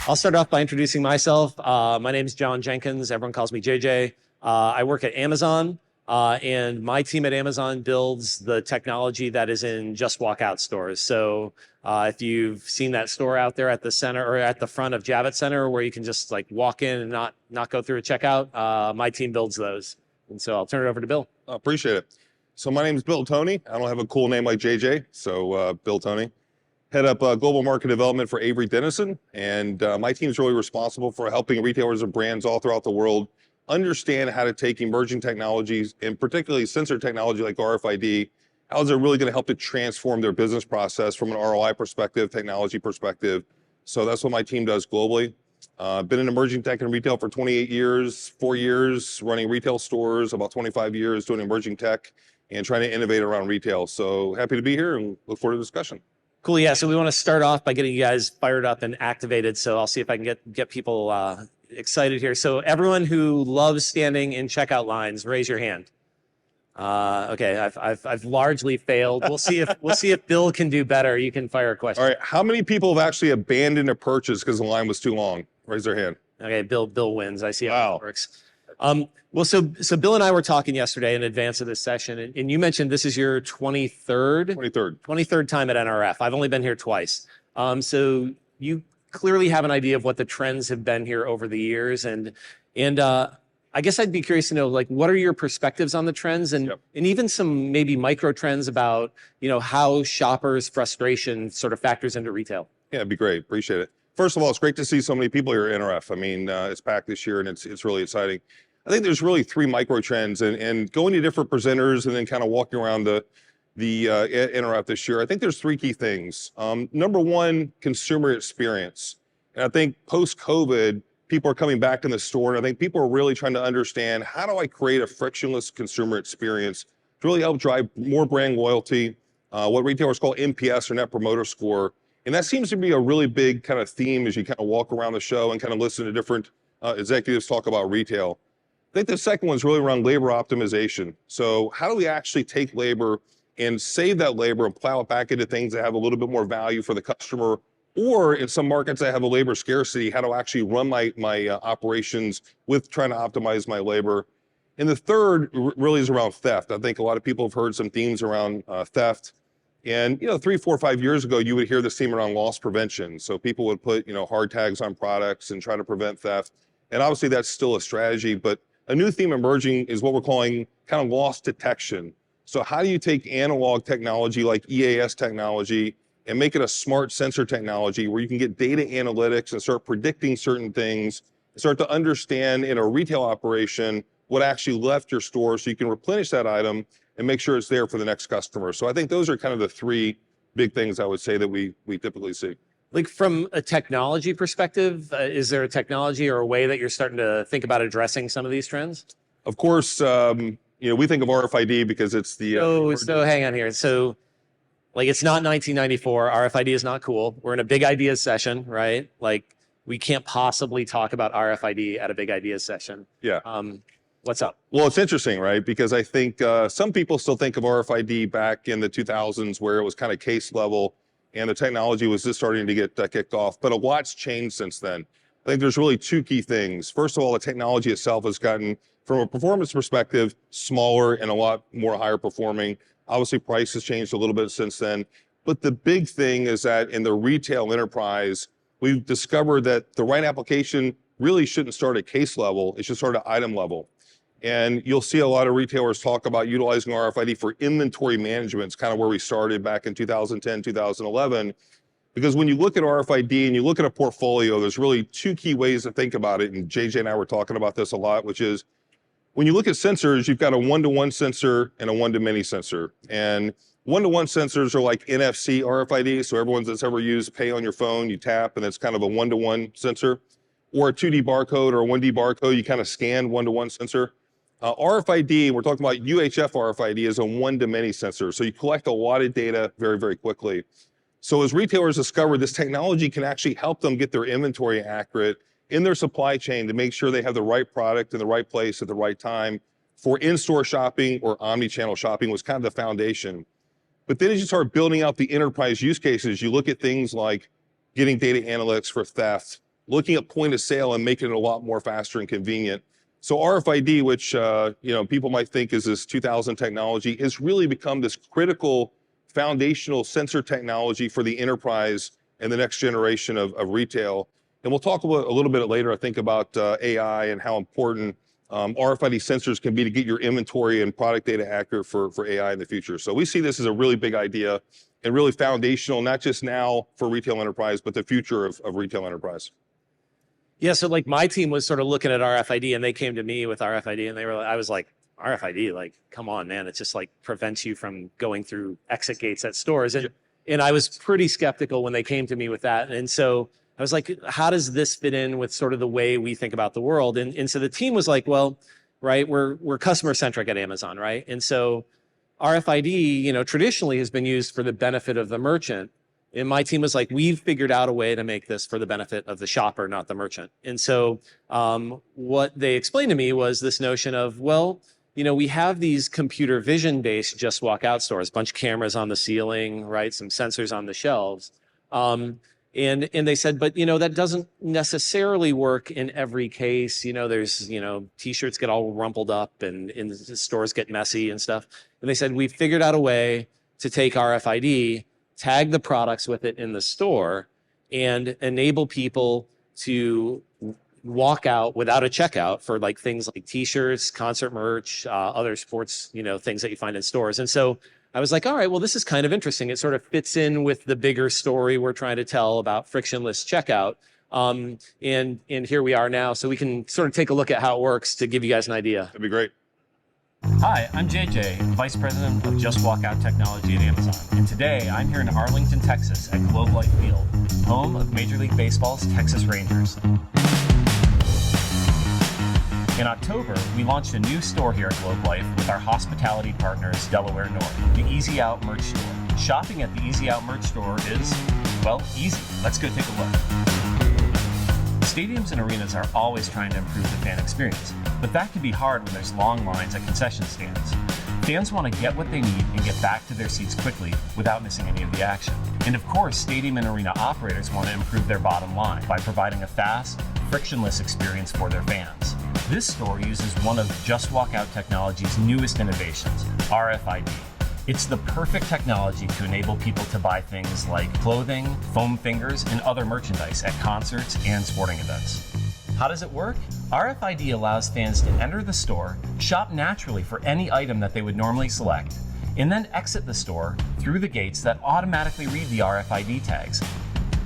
I'll start off by introducing myself. My name is John Jenkins. Everyone calls me JJ. I work at Amazon, and my team at Amazon builds the technology that is in Just Walk Out stores. So if you've seen that store out there at the center or at the front of Javits Center where you can just like walk in and not go through a checkout, my team builds those. And so I'll turn it over to Bill. I appreciate it. So my name is Bill Tony. I don't have a cool name like JJ, so Bill Tony. Head up global market development for Avery Dennison, and my team is really responsible for helping retailers and brands all throughout the world understand how to take emerging technologies, and particularly sensor technology like RFID, how is it really going to help to transform their business process from an ROI perspective, technology perspective. So that's what my team does globally. Been in emerging tech and retail for 28 years, 4 years running retail stores, about 25 years doing emerging tech and trying to innovate around retail. So happy to be here and look forward to the discussion. Cool. Yeah. So we want to start off by getting you guys fired up and activated. So I'll see if I can get people excited here. So everyone who loves standing in checkout lines, raise your hand. Okay. I've largely failed. We'll see if Bill can do better. You can fire a question. All right. How many people have actually abandoned a purchase because the line was too long? Raise their hand. Okay. Bill wins. I see how it works. Well, so Bill and I were talking yesterday in advance of this session, and you mentioned this is your 23rd time at NRF. I've only been here twice. So you clearly have an idea of what the trends have been here over the years. And I guess I'd be curious to know, like, what are your perspectives on the trends and even some maybe micro trends about, how shoppers' frustration sort of factors into retail? Yeah, it'd be great. Appreciate it. First of all, it's great to see so many people here at NRF. I mean, it's packed this year and it's really exciting. I think there's really three micro trends, and going to different presenters and then kind of walking around the NRF this year. I think there's three key things. Number one, consumer experience. And I think post-COVID, people are coming back in the store, and I think people are really trying to understand, how do I create a frictionless consumer experience to really help drive more brand loyalty, what retailers call NPS or Net Promoter Score. And that seems to be a really big kind of theme as you kind of walk around the show and kind of listen to different executives talk about retail. I think the second one is really around labor optimization. So how do we actually take labor and save that labor and plow it back into things that have a little bit more value for the customer, or in some markets that have a labor scarcity, how to actually run my operations with trying to optimize my labor. And the third really is around theft. I think a lot of people have heard some themes around theft. And 3, 4, 5 years ago, you would hear this theme around loss prevention. So people would put hard tags on products and try to prevent theft. And obviously that's still a strategy, but a new theme emerging is what we're calling kind of loss detection. So how do you take analog technology like EAS technology and make it a smart sensor technology where you can get data analytics and start predicting certain things, and start to understand in a retail operation what actually left your store so you can replenish that item and make sure it's there for the next customer. So I think those are kind of the three big things I would say that we typically see. Like from a technology perspective, is there a technology or a way that you're starting to think about addressing some of these trends? Of course, we think of RFID because it's the... So hang on here. So like, it's not 1994. RFID is not cool. We're in a big ideas session, right? Like, we can't possibly talk about RFID at a big ideas session. Yeah. What's up? Well, it's interesting, right? Because I think some people still think of RFID back in the 2000s where it was kind of case level and the technology was just starting to get kicked off. But a lot's changed since then. I think there's really two key things. First of all, the technology itself has gotten, from a performance perspective, smaller and a lot more higher performing. Obviously, price has changed a little bit since then. But the big thing is that in the retail enterprise, we've discovered that the right application really shouldn't start at case level. It should start at item level. And you'll see a lot of retailers talk about utilizing RFID for inventory management. It's kind of where we started back in 2010, 2011. Because when you look at RFID and you look at a portfolio, there's really two key ways to think about it. And JJ and I were talking about this a lot, which is when you look at sensors, you've got a one-to-one sensor and a one-to-many sensor. And one-to-one sensors are like NFC RFID. So everyone that's ever used Pay on your phone, you tap, and it's kind of a one-to-one sensor. Or a 2D barcode or a 1D barcode, you kind of scan one-to-one sensor. RFID, we're talking about UHF RFID, is a one-to-many sensor. So you collect a lot of data very, very quickly. So as retailers discover this technology can actually help them get their inventory accurate in their supply chain to make sure they have the right product in the right place at the right time for in-store shopping or omni-channel shopping was kind of the foundation. But then as you start building out the enterprise use cases, you look at things like getting data analytics for theft, looking at point of sale and making it a lot more faster and convenient. So RFID, which people might think is this 2000 technology, has really become this critical foundational sensor technology for the enterprise and the next generation of retail. And we'll talk a little bit later, I think, about AI and how important RFID sensors can be to get your inventory and product data accurate for AI in the future. So we see this as a really big idea and really foundational, not just now for retail enterprise, but the future of retail enterprise. Yeah, so like my team was sort of looking at RFID and they came to me with RFID and I was like, RFID, like, come on, man. It just like prevents you from going through exit gates at stores. And I was pretty skeptical when they came to me with that. And so I was like, how does this fit in with sort of the way we think about the world? And so the team was like, well, right, we're customer centric at Amazon, right? And so RFID, traditionally has been used for the benefit of the merchant. And my team was like, we've figured out a way to make this for the benefit of the shopper, not the merchant. And so what they explained to me was this notion of, well, we have these computer vision based Just Walk Out stores, a bunch of cameras on the ceiling, right? Some sensors on the shelves. And they said, but that doesn't necessarily work in every case. There's, t-shirts get all rumpled up and the stores get messy and stuff. And they said, we've figured out a way to take RFID, tag the products with it in the store, and enable people to walk out without a checkout for like things like t-shirts, concert merch, other sports, things that you find in stores. And so I was like, all right, well, this is kind of interesting. It sort of fits in with the bigger story we're trying to tell about frictionless checkout. And here we are now. So we can sort of take a look at how it works to give you guys an idea. That'd be great. Hi, I'm JJ, Vice President of Just Walk Out Technology at Amazon. And today I'm here in Arlington, Texas at Globe Life Field, home of Major League Baseball's Texas Rangers. In October, we launched a new store here at Globe Life with our hospitality partners, Delaware North, the Easy Out Merch Store. Shopping at the Easy Out Merch Store is, well, easy. Let's go take a look. Stadiums and arenas are always trying to improve the fan experience, but that can be hard when there's long lines at concession stands. Fans want to get what they need and get back to their seats quickly without missing any of the action. And of course, stadium and arena operators want to improve their bottom line by providing a fast, frictionless experience for their fans. This store uses one of Just Walk Out Technology's newest innovations, RFID. It's the perfect technology to enable people to buy things like clothing, foam fingers, and other merchandise at concerts and sporting events. How does it work? RFID allows fans to enter the store, shop naturally for any item that they would normally select, and then exit the store through the gates that automatically read the RFID tags.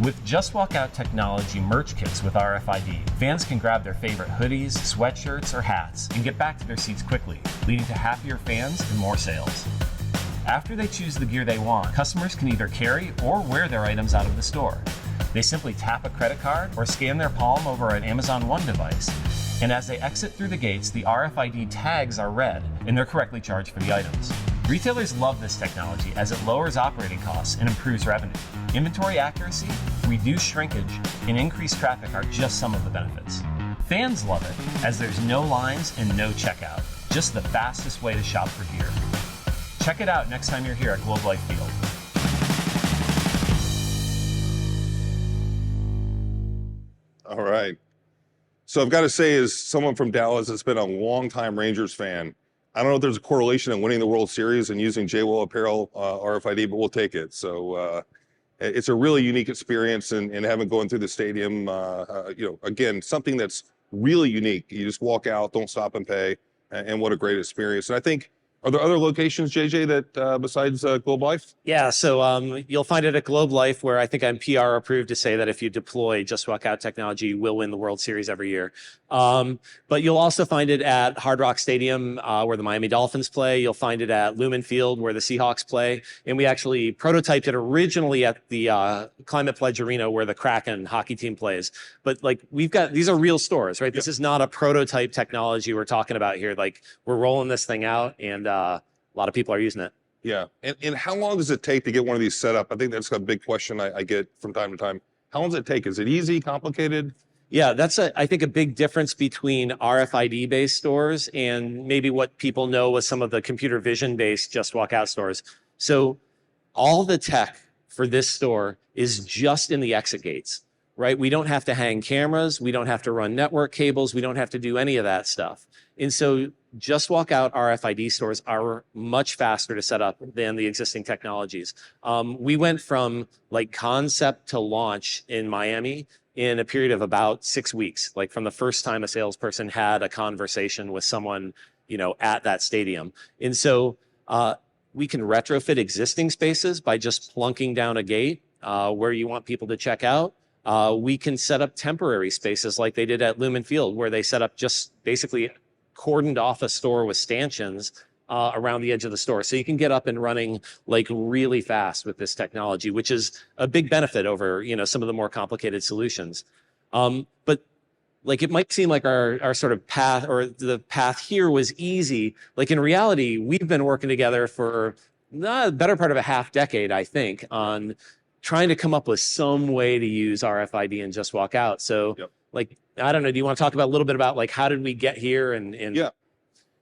With Just Walk Out Technology merch kits with RFID, fans can grab their favorite hoodies, sweatshirts, or hats and get back to their seats quickly, leading to happier fans and more sales. After they choose the gear they want, customers can either carry or wear their items out of the store. They simply tap a credit card or scan their palm over an Amazon One device, and as they exit through the gates, the RFID tags are read and they're correctly charged for the items. Retailers love this technology as it lowers operating costs and improves revenue. Inventory accuracy, reduced shrinkage, and increased traffic are just some of the benefits. Fans love it as there's no lines and no checkout, just the fastest way to shop for gear. Check it out next time you're here at Globe Life Field. All right. So I've got to say, as someone from Dallas that's been a longtime Rangers fan, I don't know if there's a correlation in winning the World Series and using JWell apparel RFID, but we'll take it. So it's a really unique experience, and having going through the stadium, again, something that's really unique. You just walk out, don't stop and pay, and what a great experience. And I think, are there other locations, JJ, that besides Globe Life? Yeah, so you'll find it at Globe Life, where I think I'm PR approved to say that if you deploy Just Walk Out technology, you will win the World Series every year. But you'll also find it at Hard Rock Stadium, where the Miami Dolphins play. You'll find it at Lumen Field, where the Seahawks play. And we actually prototyped it originally at the Climate Pledge Arena, where the Kraken hockey team plays. But like, these are real stores, right? Yep. This is not a prototype technology we're talking about here. Like, we're rolling this thing out, and a lot of people are using it. Yeah. And how long does it take to get one of these set up? I think that's a big question I get from time to time. How long does it take? Is it easy, complicated? Yeah, that's I think a big difference between RFID-based stores and maybe what people know with some of the computer vision-based Just Walk Out stores. So all the tech for this store is just in the exit gates. right? We don't have to hang cameras. We don't have to run network cables. We don't have to do any of that stuff. And so Just Walk Out RFID stores are much faster to set up than the existing technologies. We went from like concept to launch in Miami in a period of about 6 weeks, like from the first time a salesperson had a conversation with someone, at that stadium. And so we can retrofit existing spaces by just plunking down a gate where you want people to check out. We can set up temporary spaces like they did at Lumen Field, where they set up just basically cordoned off a store with stanchions around the edge of the store. So you can get up and running like really fast with this technology, which is a big benefit over, some of the more complicated solutions. But like it might seem like our sort of path, or the path here was easy. Like in reality, we've been working together for the better part of a half decade, I think, on trying to come up with some way to use RFID and Just Walk Out. So like, I don't know, do you want to talk about a little bit about like, how did we get here?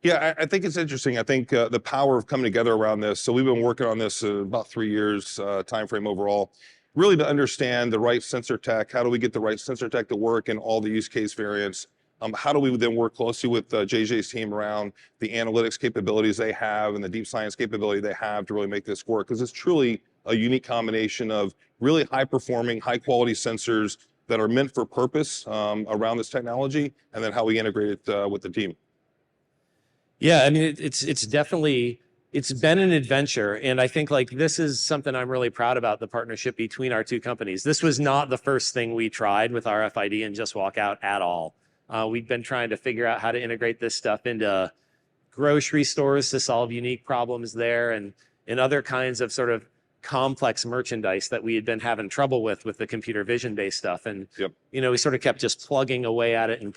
Yeah, I think it's interesting. I think the power of coming together around this. So we've been working on this about 3 years timeframe overall, really to understand the right sensor tech. How do we get the right sensor tech to work in all the use case variants? How do we then work closely with JJ's team around the analytics capabilities they have and the deep science capability they have to really make this work? Because it's truly a unique combination of really high performing, high quality sensors that are meant for purpose around this technology, and then how we integrate it with the team. Yeah, I mean, it's definitely, it's been an adventure. And I think like this is something I'm really proud about, the partnership between our two companies. This was not the first thing we tried with RFID and Just Walk Out at all. We've been trying to figure out how to integrate this stuff into grocery stores to solve unique problems there, and other kinds of sort of complex merchandise that we had been having trouble with the computer vision based stuff. And, we sort of kept just plugging away at it. And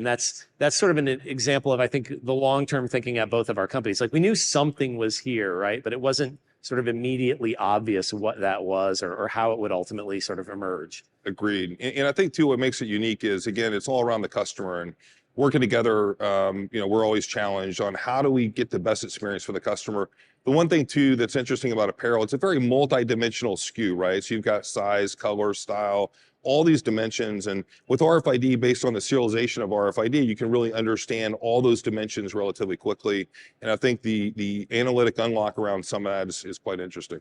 that's sort of an example of, I think, the long-term thinking at both of our companies. Like we knew something was here, right? But it wasn't sort of immediately obvious what that was or how it would ultimately sort of emerge. Agreed. And I think too, what makes it unique is, again, it's all around the customer, and working together, we're always challenged on how do we get the best experience for the customer. The one thing too that's interesting about apparel, it's a very multi-dimensional SKU, right? So you've got size, color, style, all these dimensions. And with RFID, based on the serialization of RFID, you can really understand all those dimensions relatively quickly. And I think the analytic unlock around some of that is quite interesting.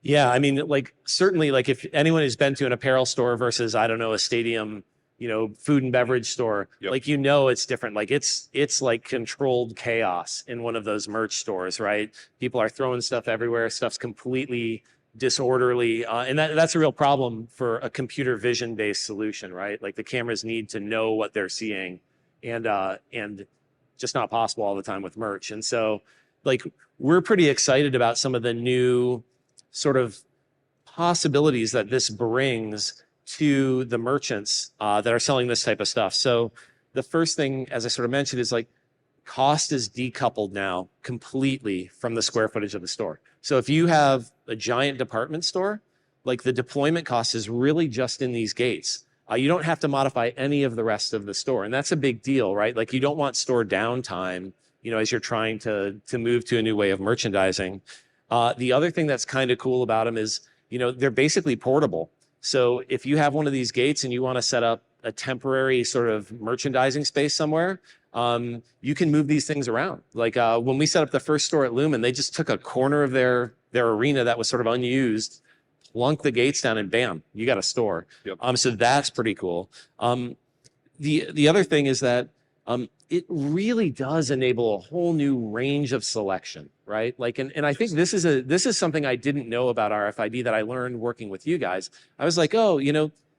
Yeah, I mean, like certainly, like if anyone has been to an apparel store versus, I don't know, a stadium, food and beverage store, like, it's different. Like it's like controlled chaos in one of those merch stores, right? People are throwing stuff everywhere. Stuff's completely disorderly. And that's a real problem for a computer vision based solution, right? Like the cameras need to know what they're seeing, and just not possible all the time with merch. And so like, we're pretty excited about some of the new sort of possibilities that this brings to the merchants that are selling this type of stuff. So the first thing, as I sort of mentioned, is like cost is decoupled now completely from the square footage of the store. So if you have a giant department store, like the deployment cost is really just in these gates. You don't have to modify any of the rest of the store. And that's a big deal, right? Like you don't want store downtime, as you're trying to move to a new way of merchandising. The other thing that's kind of cool about them is, they're basically portable. So if you have one of these gates and you want to set up a temporary sort of merchandising space somewhere, you can move these things around. Like when we set up the first store at Lumen, they just took a corner of their arena that was sort of unused, plunked the gates down, and bam, you got a store. So that's pretty cool. The other thing is that it really does enable a whole new range of selection, right? Like, and I think this is something I didn't know about RFID that I learned working with you guys. I was like, oh,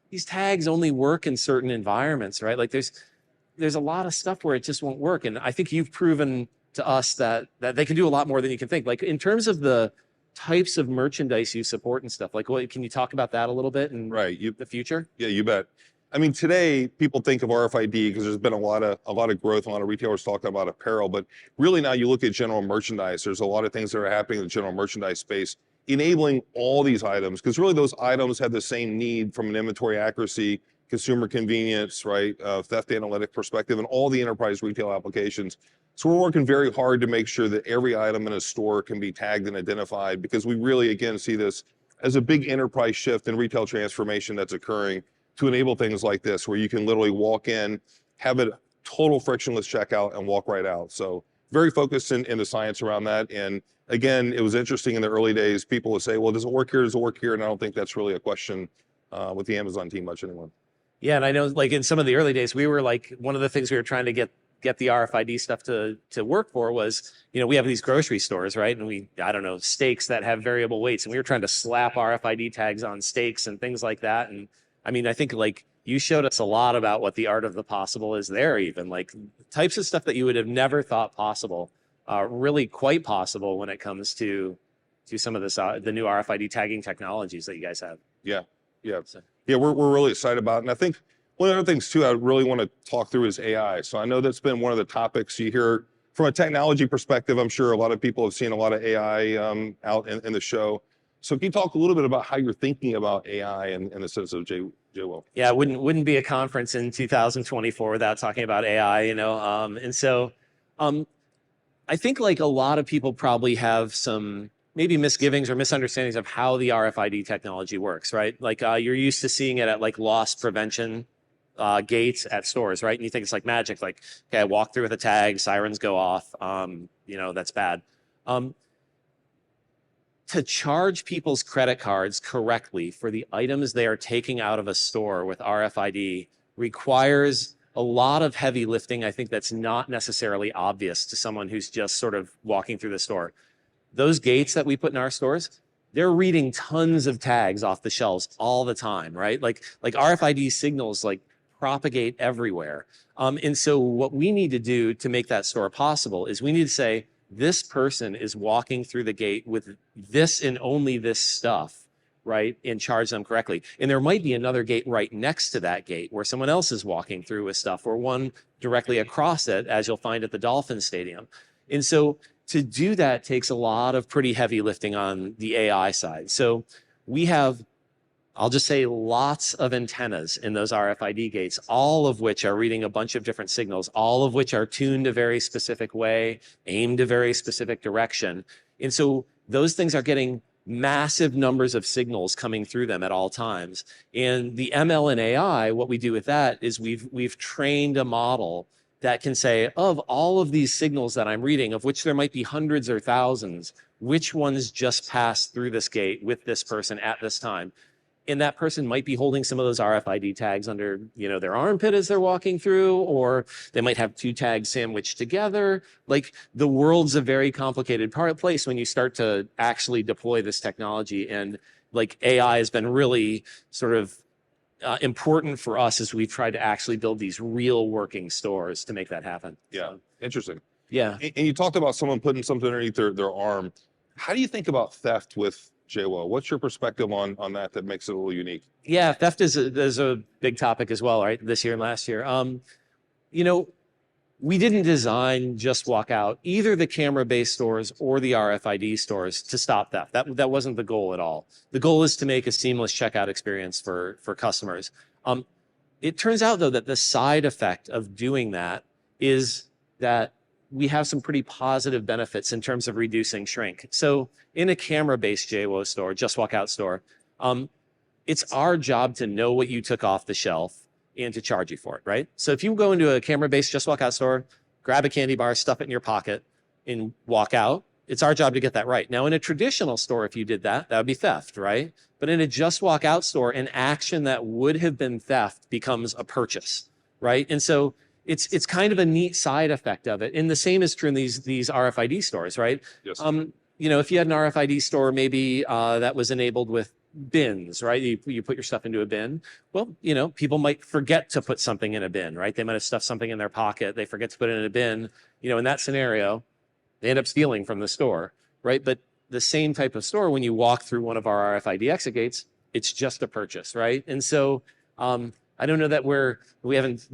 these tags only work in certain environments, right? Like there's a lot of stuff where it just won't work. And I think you've proven to us that they can do a lot more than you can think. Like in terms of the types of merchandise you support and stuff, like can you talk about that a little bit and the future? Yeah, you bet. I mean, today people think of RFID because there's been a lot of growth, a lot of retailers talking about apparel, but really now you look at general merchandise, there's a lot of things that are happening in the general merchandise space, enabling all these items, because really those items have the same need from an inventory accuracy, consumer convenience, right, theft analytic perspective, and all the enterprise retail applications. So we're working very hard to make sure that every item in a store can be tagged and identified, because we really, again, see this as a big enterprise shift and retail transformation that's occurring to enable things like this, where you can literally walk in, have a total frictionless checkout and walk right out. So very focused in the science around that. And again, it was interesting in the early days, people would say, well, does it work here? Does it work here? And I don't think that's really a question with the Amazon team much anymore. Yeah, and I know like in some of the early days, we were like, one of the things we were trying to get the RFID stuff to work for was, we have these grocery stores, right? And I don't know, steaks that have variable weights. And we were trying to slap RFID tags on steaks and things like that. And I mean, I think like you showed us a lot about what the art of the possible is there, even like types of stuff that you would have never thought possible, really quite possible when it comes to some of this, the new RFID tagging technologies that you guys have. Yeah. Yeah, we're really excited about it. And I think one of the other things too, I really want to talk through is AI. So I know that's been one of the topics you hear from a technology perspective. I'm sure a lot of people have seen a lot of AI out in the show. So can you talk a little bit about how you're thinking about AI in the sense of JWO? Yeah, it wouldn't be a conference in 2024 without talking about AI, and so I think like a lot of people probably have some maybe misgivings or misunderstandings of how the RFID technology works, right? Like you're used to seeing it at like loss prevention gates at stores, right? And you think it's like magic, like, okay, I walk through with a tag, sirens go off, that's bad. To charge people's credit cards correctly for the items they are taking out of a store with RFID requires a lot of heavy lifting. I think that's not necessarily obvious to someone who's just sort of walking through the store. Those gates that we put in our stores, they're reading tons of tags off the shelves all the time, right? Like RFID signals like propagate everywhere. And so what we need to do to make that store possible is we need to say, this person is walking through the gate with this and only this stuff, right? And charge them correctly. And there might be another gate right next to that gate where someone else is walking through with stuff, or one directly across it, as you'll find at the Dolphin Stadium. And so to do that takes a lot of pretty heavy lifting on the AI side. So we have, I'll just say, lots of antennas in those RFID gates, all of which are reading a bunch of different signals, all of which are tuned a very specific way, aimed a very specific direction. And so those things are getting massive numbers of signals coming through them at all times. And the ML and AI, what we do with that is we've trained a model that can say, of all of these signals that I'm reading, of which there might be hundreds or thousands, which ones just passed through this gate with this person at this time? And that person might be holding some of those RFID tags under, their armpit as they're walking through, or they might have two tags sandwiched together. Like the world's a very complicated place when you start to actually deploy this technology. And like AI has been really sort of important for us as we've tried to actually build these real working stores to make that happen. Yeah, so, interesting. Yeah. And you talked about someone putting something underneath their arm. How do you think about theft with JWO? What's your perspective on that makes it a little unique? Yeah, theft is a big topic as well, right? This year and last year. We didn't design Just Walk Out, either the camera-based stores or the RFID stores, to stop theft. That wasn't the goal at all. The goal is to make a seamless checkout experience for customers. It turns out, though, that the side effect of doing that is that we have some pretty positive benefits in terms of reducing shrink. So in a camera-based JWO store, Just Walk Out store, it's our job to know what you took off the shelf and to charge you for it, right? So if you go into a camera-based Just Walk Out store, grab a candy bar, stuff it in your pocket, and walk out, it's our job to get that right. Now, in a traditional store, if you did that, that would be theft, right? But in a Just Walk Out store, an action that would have been theft becomes a purchase, right? And so it's kind of a neat side effect of it. And the same is true in these RFID stores, right? Yes. If you had an RFID store, maybe that was enabled with bins, right? You put your stuff into a bin. Well, people might forget to put something in a bin, right? They might have stuffed something in their pocket. They forget to put it in a bin. In that scenario, they end up stealing from the store, right? But the same type of store, when you walk through one of our RFID exit gates, it's just a purchase, right? And so, I don't know that we haven't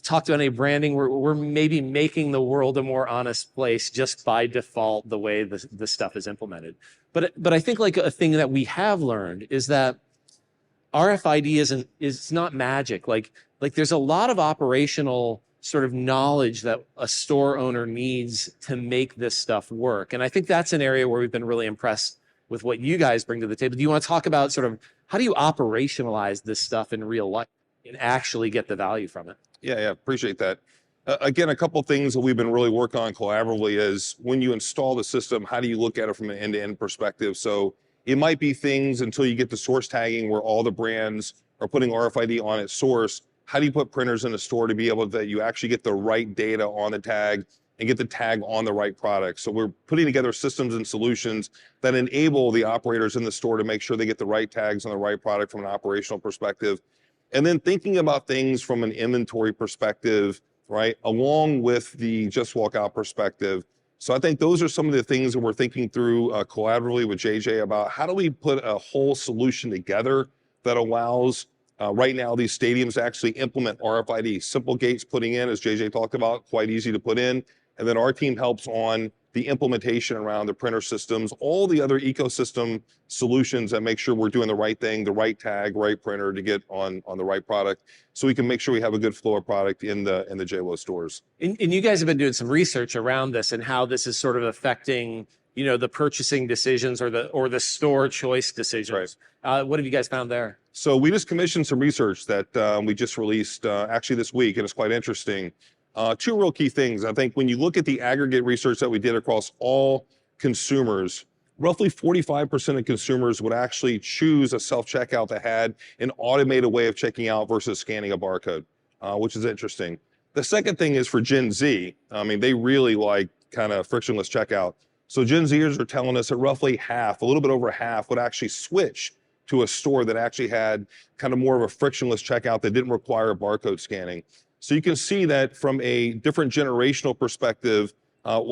talked about any branding. We're maybe making the world a more honest place just by default, the way the stuff is implemented. But I think like a thing that we have learned is that RFID is not magic. Like there's a lot of operational sort of knowledge that a store owner needs to make this stuff work. And I think that's an area where we've been really impressed with what you guys bring to the table. Do you want to talk about sort of how do you operationalize this stuff in real life and actually get the value from it? Yeah, appreciate that. Again, a couple things that we've been really working on collaboratively is when you install the system, how do you look at it from an end-to-end perspective? So it might be things until you get to source tagging where all the brands are putting RFID on its source. How do you put printers in the store to be able that you actually get the right data on the tag and get the tag on the right product? So we're putting together systems and solutions that enable the operators in the store to make sure they get the right tags on the right product from an operational perspective. And then thinking about things from an inventory perspective, right, along with the just walk out perspective. So I think those are some of the things that we're thinking through collaboratively with JJ about how do we put a whole solution together that allows right now these stadiums to actually implement RFID. Simple gates putting in, as JJ talked about, quite easy to put in. And then our team helps on the implementation around the printer systems, all the other ecosystem solutions that make sure we're doing the right thing, the right tag, right printer to get on the right product, so we can make sure we have a good flow of product in the JWO stores. And you guys have been doing some research around this and how this is sort of affecting, you know, the purchasing decisions or the store choice decisions. Right. What have you guys found there? So we just commissioned some research that we just released actually this week, and it's quite interesting. Two real key things. I think when you look at the aggregate research that we did across all consumers, roughly 45% of consumers would actually choose a self-checkout that had an automated way of checking out versus scanning a barcode, which is interesting. The second thing is for Gen Z. I mean, they really like kind of frictionless checkout. So Gen Zers are telling us that roughly half, a little bit over half, would actually switch to a store that actually had kind of more of a frictionless checkout that didn't require barcode scanning. So you can see that from a different generational perspective,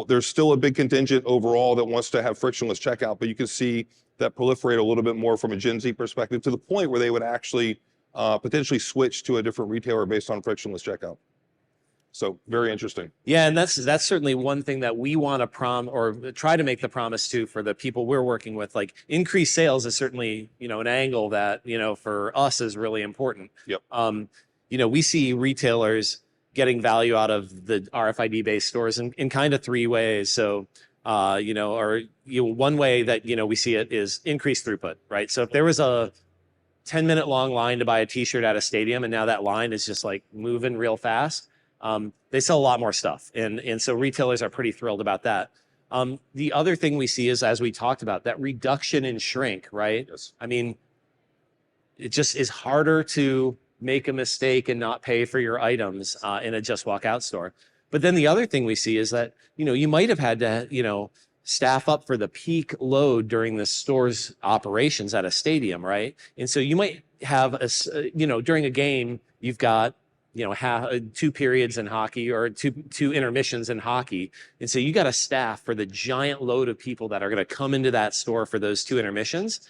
there's still a big contingent overall that wants to have frictionless checkout, but you can see that proliferate a little bit more from a Gen Z perspective to the point where they would actually potentially switch to a different retailer based on frictionless checkout. So very interesting. Yeah, and that's certainly one thing that we want to try to make the promise to for the people we're working with. Like increased sales is certainly, you know, an angle that, you know, for us is really important. Yep. You know, we see retailers getting value out of the RFID based stores in kind of three ways. So, you know, one way that, you know, we see it is increased throughput, right? So if there was a 10-minute long line to buy a t-shirt at a stadium and now that line is just like moving real fast, they sell a lot more stuff. And so retailers are pretty thrilled about that. The other thing we see is, as we talked about, that reduction in shrink, right? Yes. I mean, it just is harder to make a mistake and not pay for your items in a just walk out store. But then the other thing we see is that, you know, you might have had to, you know, staff up for the peak load during the store's operations at a stadium, right? And so you might have you know, during a game, you've got, you know, 2 periods in hockey or two intermissions in hockey. And so you got to staff for the giant load of people that are going to come into that store for those 2 intermissions,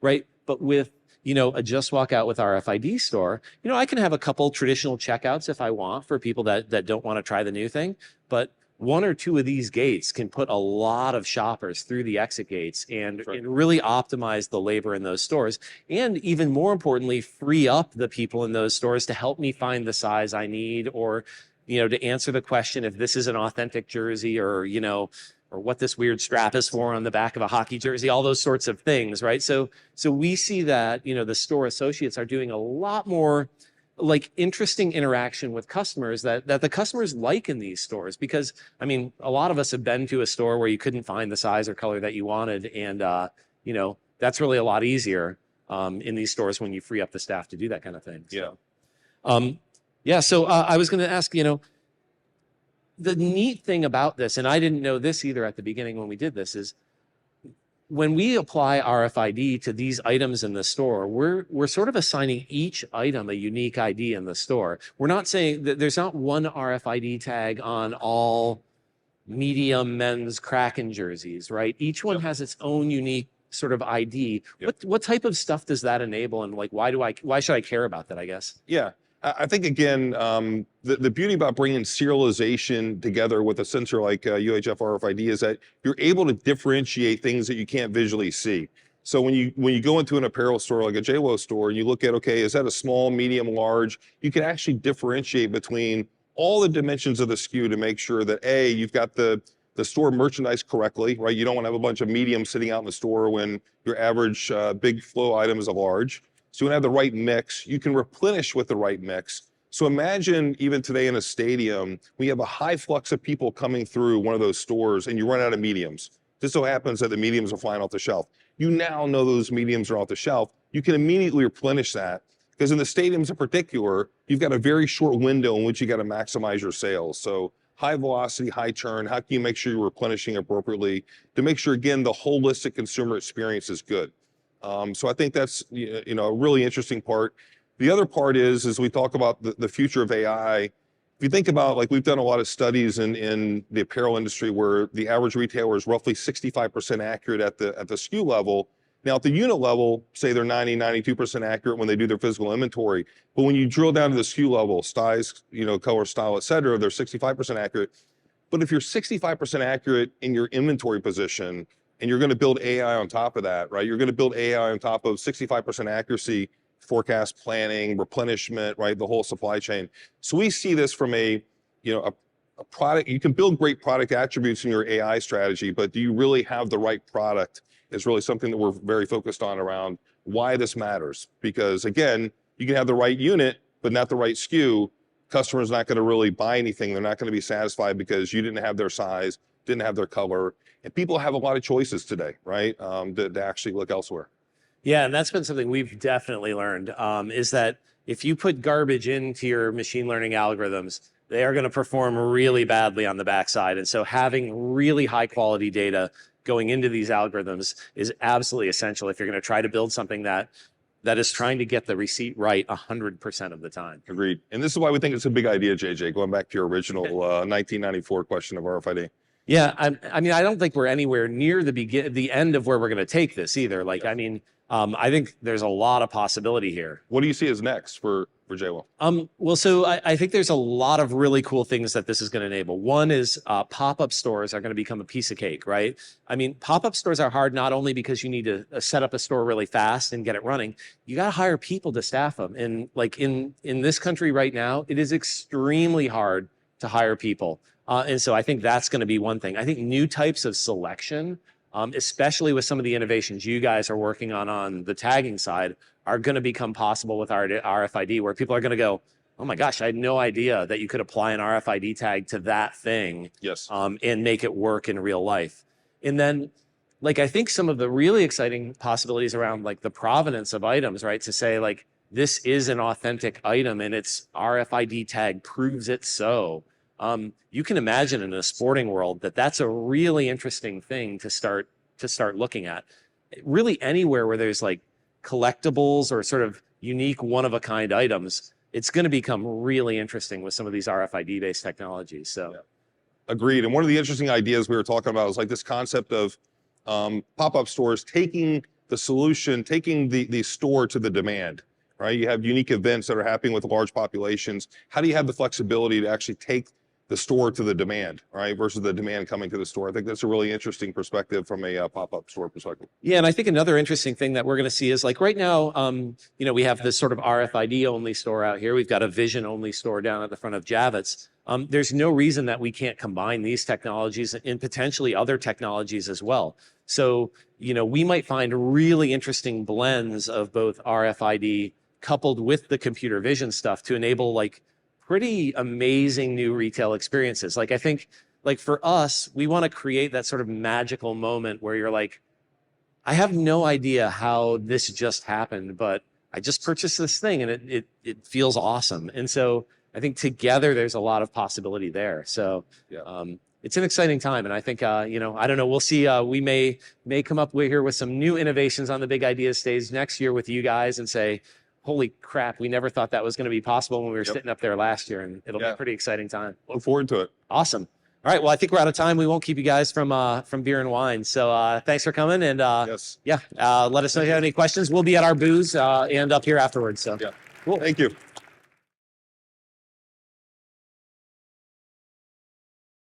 right? But with, you know, a just walk out with RFID store, you know, I can have a couple traditional checkouts if I want for people that don't want to try the new thing, but 1 or 2 of these gates can put a lot of shoppers through the exit gates and really optimize the labor in those stores. And even more importantly, free up the people in those stores to help me find the size I need, or, you know, to answer the question if this is an authentic jersey, or, you know, or what this weird strap is for on the back of a hockey jersey, all those sorts of things, right? So we see that, you know, the store associates are doing a lot more like interesting interaction with customers that the customers like in these stores, because I mean, a lot of us have been to a store where you couldn't find the size or color that you wanted. And, you know, that's really a lot easier in these stores when you free up the staff to do that kind of thing. Yeah. So I was going to ask, you know, the neat thing about this, and I didn't know this either at the beginning when we did this, is when we apply RFID to these items in the store, we're sort of assigning each item a unique ID in the store. We're not saying that there's not one RFID tag on all medium men's Kraken jerseys, right? Each one has its own unique sort of ID. What type of stuff does that enable, and like why should I care about that, I guess? Yeah. I think, again, the beauty about bringing serialization together with a sensor like UHF RFID is that you're able to differentiate things that you can't visually see. So when you go into an apparel store like a JWO store and you look at, okay, is that a small, medium, large, you can actually differentiate between all the dimensions of the SKU to make sure that A, you've got the the store merchandise correctly, right? You don't want to have a bunch of medium sitting out in the store when your average big flow item is a large. So you want to have the right mix. You can replenish with the right mix. So imagine even today in a stadium, we have a high flux of people coming through one of those stores and you run out of mediums. Just so happens that the mediums are flying off the shelf. You now know those mediums are off the shelf. You can immediately replenish that because in the stadiums in particular, you've got a very short window in which you got to maximize your sales. So high velocity, high churn, how can you make sure you're replenishing appropriately to make sure, again, the holistic consumer experience is good? So I think that's a really interesting part. The other part is, as we talk about the future of AI, if you think about, like, we've done a lot of studies in the apparel industry where the average retailer is roughly 65% accurate at the SKU level. Now at the unit level, say they're 92% accurate when they do their physical inventory. But when you drill down to the SKU level, size, color, style, et cetera, they're 65% accurate. But if you're 65% accurate in your inventory position, and you're going to build AI on top of that, right? You're going to build AI on top of 65% accuracy, forecast planning, replenishment, right? The whole supply chain. So we see this from a product. You can build great product attributes in your AI strategy, but do you really have the right product is really something that we're very focused on around why this matters. Because again, you can have the right unit, but not the right SKU. Customer's not going to really buy anything. They're not going to be satisfied because you didn't have their size, didn't have their color. And people have a lot of choices today, right? To actually look elsewhere. Yeah, and that's been something we've definitely learned, is that if you put garbage into your machine learning algorithms, they are going to perform really badly on the backside. And so having really high quality data going into these algorithms is absolutely essential if you're going to try to build something that is trying to get the receipt right 100% of the time. Agreed. And this is why we think it's a big idea, JJ, going back to your original 1994 question of RFID. Yeah, I mean, I don't think we're anywhere near the end of where we're going to take this either. Like, I mean, I think there's a lot of possibility here. What do you see as next for JWell? Well, so I think there's a lot of really cool things that this is going to enable. One is pop-up stores are going to become a piece of cake, right? I mean, pop-up stores are hard not only because you need to set up a store really fast and get it running. You got to hire people to staff them. And like in this country right now, it is extremely hard to hire people. And so I think that's going to be one thing. I think new types of selection, especially with some of the innovations you guys are working on the tagging side, are going to become possible with our RFID, where people are going to go, oh my gosh, I had no idea that you could apply an RFID tag to that thing. Yes. And make it work in real life. And then, like, I think some of the really exciting possibilities around like the provenance of items, right? To say like, this is an authentic item and its RFID tag proves it so. You can imagine in a sporting world that's a really interesting thing to start looking at. Really anywhere where there's like collectibles or sort of unique one-of-a-kind items, it's going to become really interesting with some of these RFID-based technologies. So, yeah. Agreed. And one of the interesting ideas we were talking about is like this concept of pop-up stores taking the solution, taking the store to the demand. Right? You have unique events that are happening with large populations. How do you have the flexibility to actually take the store to the demand, right, versus the demand coming to the store? I think that's a really interesting perspective from a pop-up store perspective. Yeah, and I think another interesting thing that we're going to see is like right now, we have this sort of RFID only store out here. We've got a vision only store down at the front of Javits. There's no reason that we can't combine these technologies and potentially other technologies as well. So, we might find really interesting blends of both RFID coupled with the computer vision stuff to enable like pretty amazing new retail experiences. Like, I think like for us, we want to create that sort of magical moment where you're like, I have no idea how this just happened, but I just purchased this thing and it feels awesome. And so I think together there's a lot of possibility there. So yeah. It's an exciting time. And I think, I don't know, we'll see, we may come up here with some new innovations on the Big Ideas stage next year with you guys and say, holy crap, we never thought that was going to be possible when we were sitting up there last year, and it'll be a pretty exciting time. Look forward to it. Awesome. All right, well, I think we're out of time. We won't keep you guys from beer and wine. So thanks for coming, and let us know if you have any questions. We'll be at our booths and up here afterwards. So cool. Thank you.